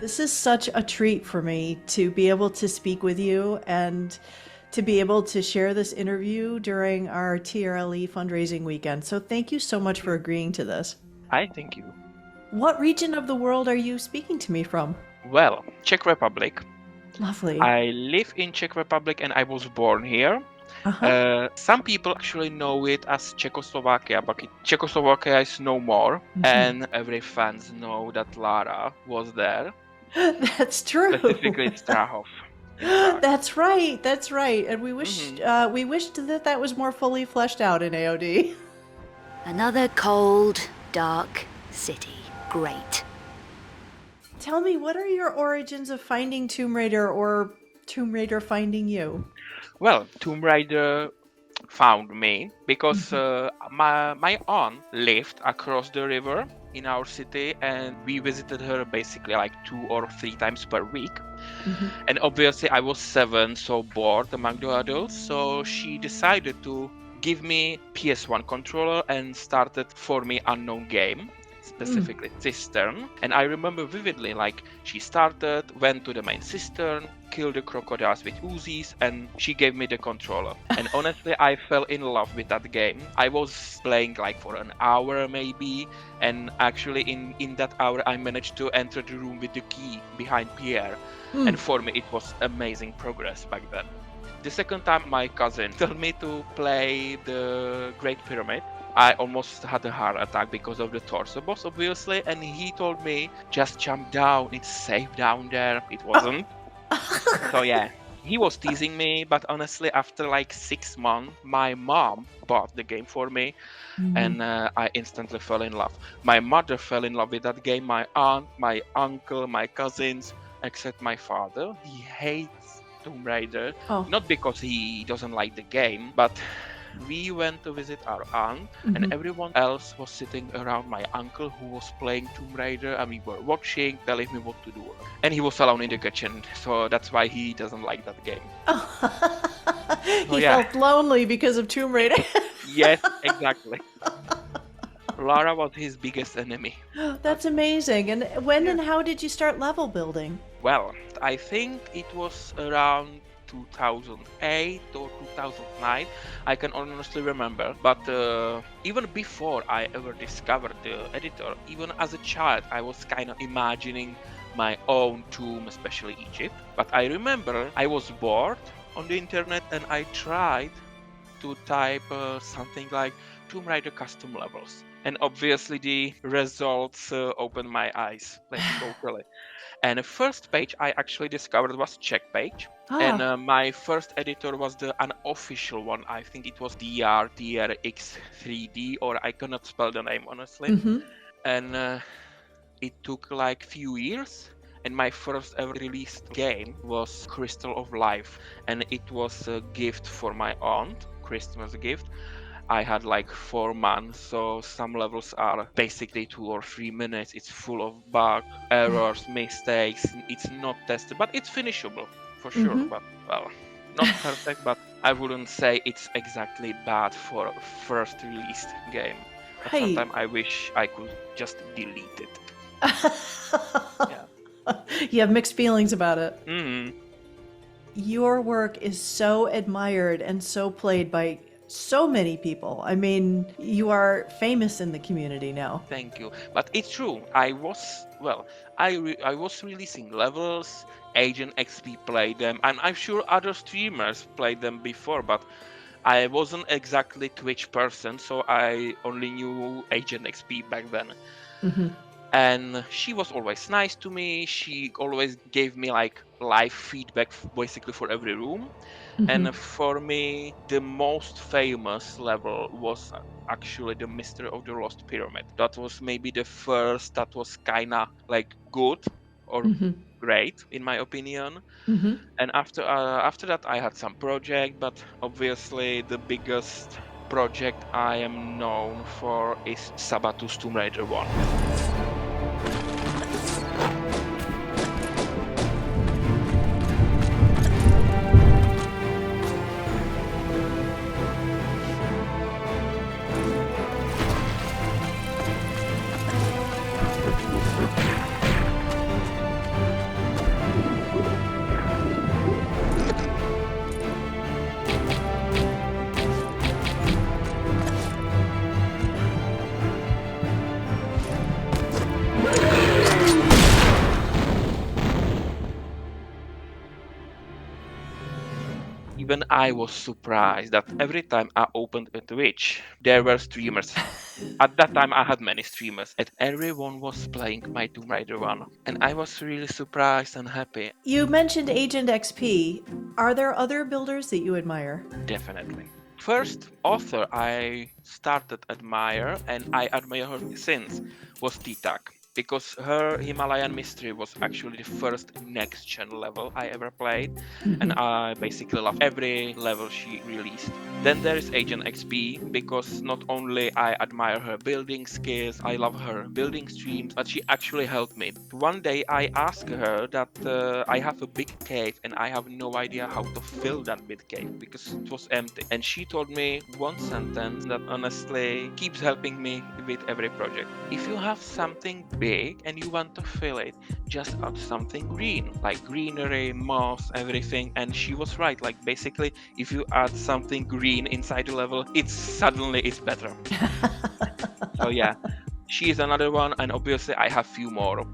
This is such a treat for me to be able to speak with you and to be able to share this interview during our TRLE fundraising weekend. So thank you so much for agreeing to this. I thank you. What region of the world are you speaking to me from? Well, Czech Republic. Lovely. I live in Czech Republic and I was born here. Some people actually know it as Czechoslovakia, but Czechoslovakia is no more. And every fans know that Lara was there. That's true. Specifically Strahov. That's right. That's right. And we wished that was more fully fleshed out in AOD. Another cold, dark city. Great. Tell me, what are your origins of finding Tomb Raider or Tomb Raider finding you? Well, Tomb Raider found me because my aunt lived across the river in our city and we visited her basically like 2 or 3 times per week. And obviously I was 7, so bored among the adults, so she decided to give me PS1 controller and started for me unknown game, specifically cistern. And I remember vividly, like, she started, went to the main cistern, killed the crocodiles with Uzis, and she gave me the controller. And honestly, I fell in love with that game. I was playing like for an hour maybe, and actually in that hour I managed to enter the room with the key behind Pierre. And for me it was amazing progress back then. The second time my cousin told me to play the Great Pyramid. I almost had a heart attack because of the torso boss, obviously, and he told me, just jump down, it's safe down there. It wasn't. So yeah, he was teasing me, but honestly, after like 6 months, my mom bought the game for me, and I instantly fell in love. My mother fell in love with that game, my aunt, my uncle, my cousins, except my father. He hates Tomb Raider, not because he doesn't like the game, but we went to visit our aunt and everyone else was sitting around my uncle who was playing Tomb Raider, and we were watching, telling me what to do. And he was alone in the kitchen, so that's why he doesn't like that game. He felt lonely because of Tomb Raider. Yes, exactly. Lara was his biggest enemy. That's amazing. And when and how did you start level building? Well, I think it was around 2008 or 2009. I can honestly remember, but even before I ever discovered the editor, even as a child, I was kind of imagining my own tomb, especially Egypt. But I remember I was bored on the internet and I tried to type something like Tomb Raider custom levels. And obviously the results opened my eyes, like totally. And the first page I actually discovered was Czech page. And my first editor was the unofficial one. I think it was TRX3D, or I cannot spell the name honestly. And it took like few years. And my first ever released game was Crystal of Life. And it was a gift for my aunt, Christmas gift. I had like 4 months, so some levels are basically 2 or 3 minutes. It's full of bugs, errors, mistakes. It's not tested, but it's finishable for sure. But well, not perfect, but I wouldn't say it's exactly bad for a first released game. But sometimes I wish I could just delete it. You have mixed feelings about it. Your work is so admired and so played by so many people. I mean, you are famous in the community now. Thank you. But it's true. I was releasing levels. Agent XP played them, and I'm sure other streamers played them before, but I wasn't exactly Twitch person, so I only knew Agent XP back then. And she was always nice to me. She always gave me like live feedback basically for every room. And for me, the most famous level was actually the Mystery of the Lost Pyramid. That was maybe the first that was kinda like good or great in my opinion. And after that I had some project, but obviously the biggest project I am known for is Sabatu's Tomb Raider 1. even I was surprised that every time I opened a Twitch, there were streamers. At that time, I had many streamers, and everyone was playing my Tomb Raider 1. And I was really surprised and happy. You mentioned Agent XP. Are there other builders that you admire? Definitely. First author I started admire, and I admire her since, was T-Tak. Because her Himalayan Mystery was actually the first next-gen level I ever played, and I basically loved every level she released. Then there is Agent XP, because not only I admire her building skills, I love her building streams, but she actually helped me. One day I asked her that I have a big cave and I have no idea how to fill that big cave because it was empty. And she told me one sentence that honestly keeps helping me with every project. If you have something big and you want to fill it, just add something green, like greenery, moss, everything. And she was right. Like basically, if you add something green inside the level, it's better. So yeah, she is another one, and obviously I have few more.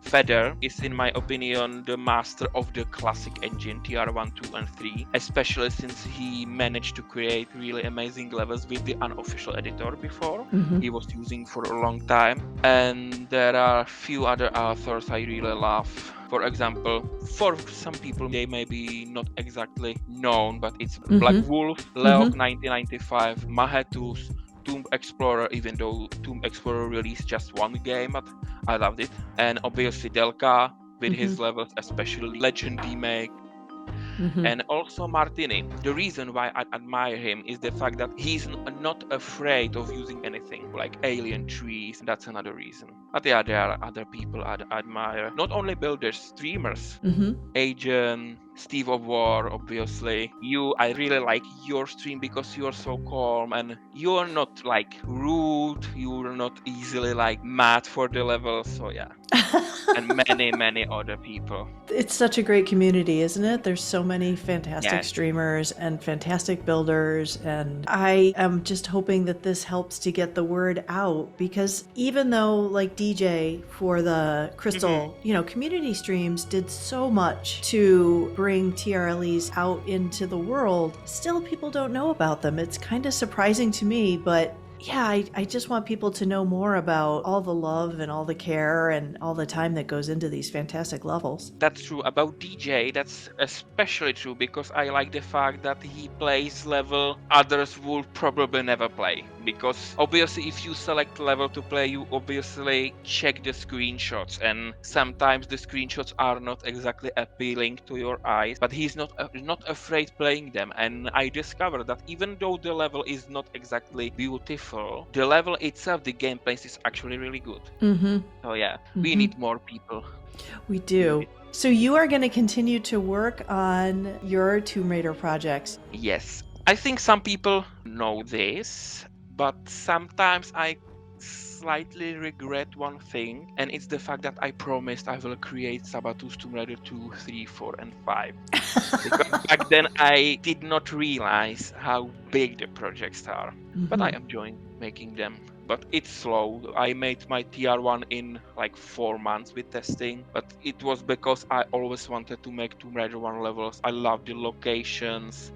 Feather is, in my opinion, the master of the classic engine TR1, 2, and 3, especially since he managed to create really amazing levels with the unofficial editor before. He was using for a long time. And there are few other authors I really love. For example, for some people, they may be not exactly known, but it's Black Wolf, Leok 1995, Mahetus, Tomb Explorer, even though Tomb Explorer released just one game, but I loved it. And obviously Delka with his levels, especially Legend Remake. And also Martini. The reason why I admire him is the fact that he's not afraid of using anything, like alien trees. That's another reason. But yeah, there are other people I admire. Not only builders, streamers. Agent, Steve of War, obviously. I really like your stream because you're so calm and you're not like rude. You're not easily like mad for the level. So yeah. And many other people. It's such a great community, isn't it? There's so many fantastic Yes. streamers and fantastic builders, and I am just hoping that this helps to get the word out, because even though like DJ for the Crystal, community streams did so much to bring TRLEs out into the world, still people don't know about them. It's kind of surprising to me, but yeah, I just want people to know more about all the love and all the care and all the time that goes into these fantastic levels. That's true. About DJ, that's especially true because I like the fact that he plays level others would probably never play. Because obviously if you select level to play, you obviously check the screenshots, and sometimes the screenshots are not exactly appealing to your eyes, but he's not afraid playing them. And I discovered that even though the level is not exactly beautiful, the level itself, the gameplay is actually really good. So yeah, we need more people. We do. So you are going to continue to work on your Tomb Raider projects. Yes. I think some people know this, but sometimes I slightly regret one thing, and it's the fact that I promised I will create Sabatu's Tomb Raider 2, 3, 4, and 5. Because back then I did not realize how big the projects are. But I am enjoying making them. But it's slow. I made my TR1 in like 4 months with testing, but it was because I always wanted to make Tomb Raider 1 levels. I love the locations.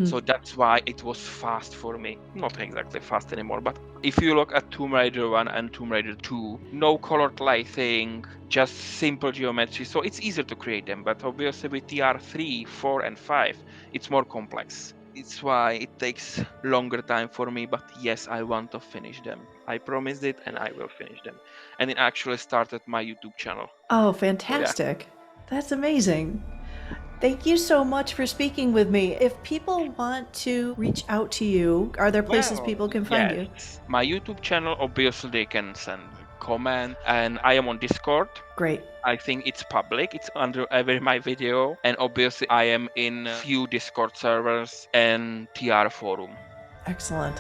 So that's why it was fast for me. Not exactly fast anymore, but if you look at Tomb Raider 1 and Tomb Raider 2, no colored lighting, just simple geometry, so it's easier to create them. But obviously with TR3, 4, and 5, it's more complex. It's why it takes longer time for me, but yes, I want to finish them. I promised it and I will finish them. And it actually started my YouTube channel. Oh, fantastic. That's amazing. Thank you so much for speaking with me. If people want to reach out to you, are there places people can find you? My YouTube channel, obviously they can send comment, and I am on Discord. Great. I think it's public. It's under every my video, and obviously I am in a few Discord servers and TR forum. Excellent.